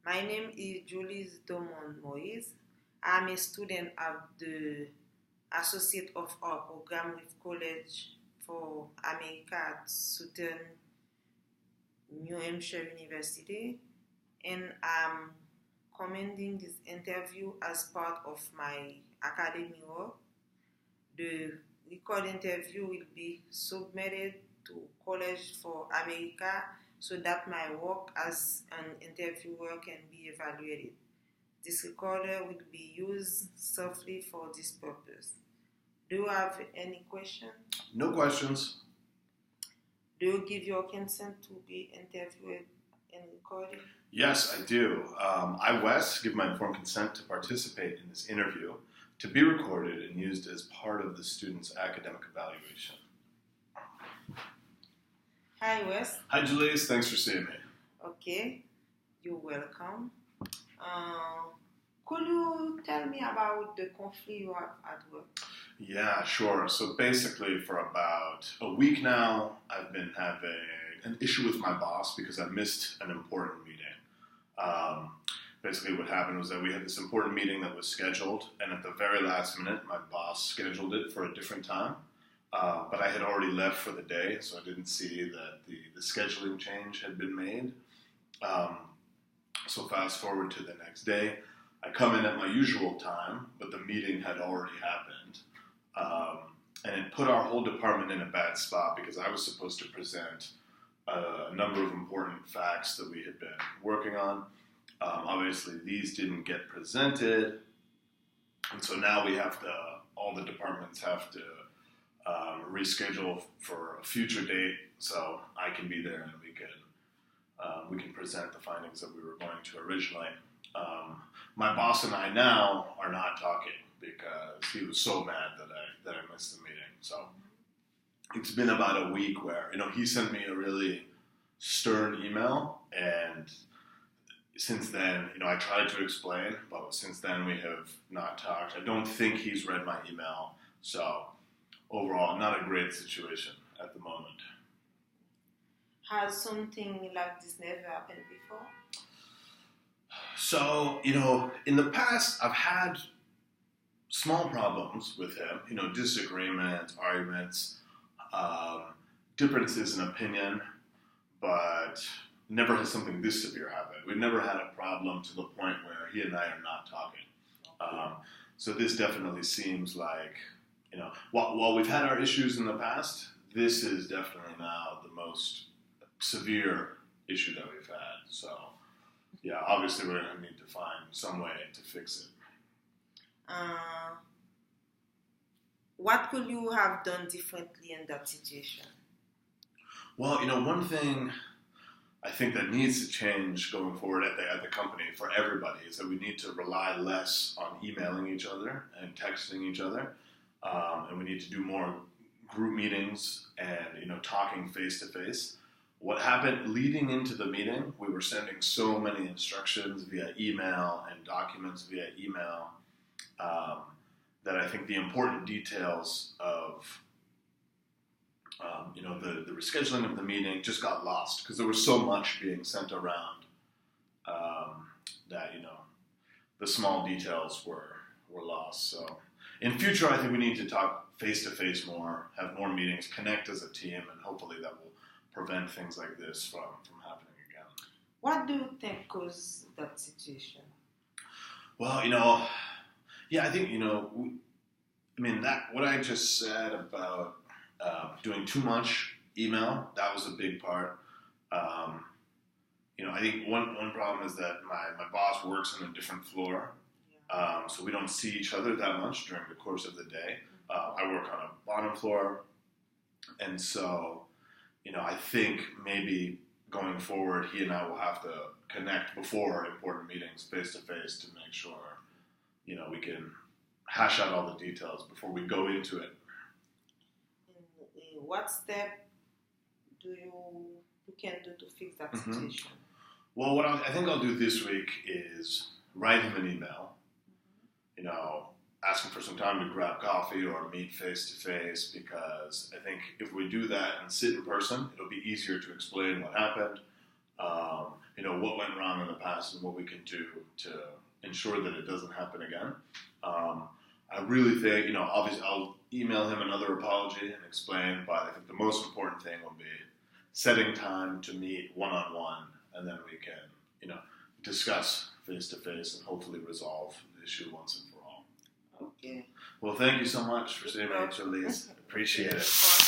My name is Julise HR. I'm a student at the Associate of Art program with College for America at Southern New Hampshire University, and I'm commending this interview as part of my academic work. The record interview will be submitted to College for America so that my work as an interviewer can be evaluated. This recorder will be used solely for this purpose. Do you have any question? No questions. Do you give your consent to be interviewed and recorded? Yes, I do. I, Wes, give my informed consent to participate in this interview, to be recorded and used as part of the student's academic evaluation. Hi, Wes. Hi, Julise. Thanks for seeing me. Okay, you're welcome. Could you tell me about the conflict you have at work? Yeah, sure. So basically, for about a week now, I've been having an issue with my boss because I missed an important meeting. Basically, what happened was that we had this important meeting that was scheduled, and at the very last minute, my boss scheduled it for a different time. But I had already left for the day, so I didn't see that the scheduling change had been made. So fast forward to the next day, I come in at my usual time, but the meeting had already happened. And it put our whole department in a bad spot because I was supposed to present a number of important facts that we had been working on. Obviously, these didn't get presented, and so now all the departments have to reschedule for a future date so I can be there and we can present the findings that we were going to originally. My boss and I now are not talking because he was so mad that I missed the meeting. So it's been about a week where he sent me a really stern email, and since then I tried to explain, but since then we have not talked. I don't think he's read my email, so overall not a great situation at the moment. Has something like this never happened before? So, in the past, I've had small problems with him, disagreements, arguments, differences in opinion, but never has something this severe happen. We've never had a problem to the point where he and I are not talking. So this definitely seems like, while we've had our issues in the past, this is definitely now the most severe issue that we've had. So, yeah, obviously we're going to need to find some way to fix it. What could you have done differently in that situation? Well, one thing I think that needs to change going forward at the company for everybody is that we need to rely less on emailing each other and texting each other. And we need to do more group meetings and, talking face to face. What happened leading into the meeting, we were sending so many instructions via email and documents via email that I think the important details of, the rescheduling of the meeting just got lost because there was so much being sent around that, the small details were lost. So in future, I think we need to talk face-to-face more, have more meetings, connect as a team, and hopefully that will prevent things like this from happening again. What do you think caused that situation? Well, I think, what I just said about doing too much email, that was a big part. I think one problem is that my boss works on a different floor. So we don't see each other that much during the course of the day. I work on a bottom floor, and so, I think maybe going forward, he and I will have to connect before important meetings face-to-face to make sure, we can hash out all the details before we go into it. And what step you can do to fix that situation? Well, what I think I'll do this week is write him an email, asking for some time to grab coffee or meet face-to-face, because I think if we do that and sit in person, it'll be easier to explain what happened. what went wrong in the past and what we can do to ensure that it doesn't happen again. I really think, obviously I'll email him another apology and explain, but I think the most important thing will be setting time to meet one-on-one, and then we can, discuss face-to-face and hopefully resolve the issue once and for all. Okay. Well, thank you so much for saying that, Julise. Appreciate it.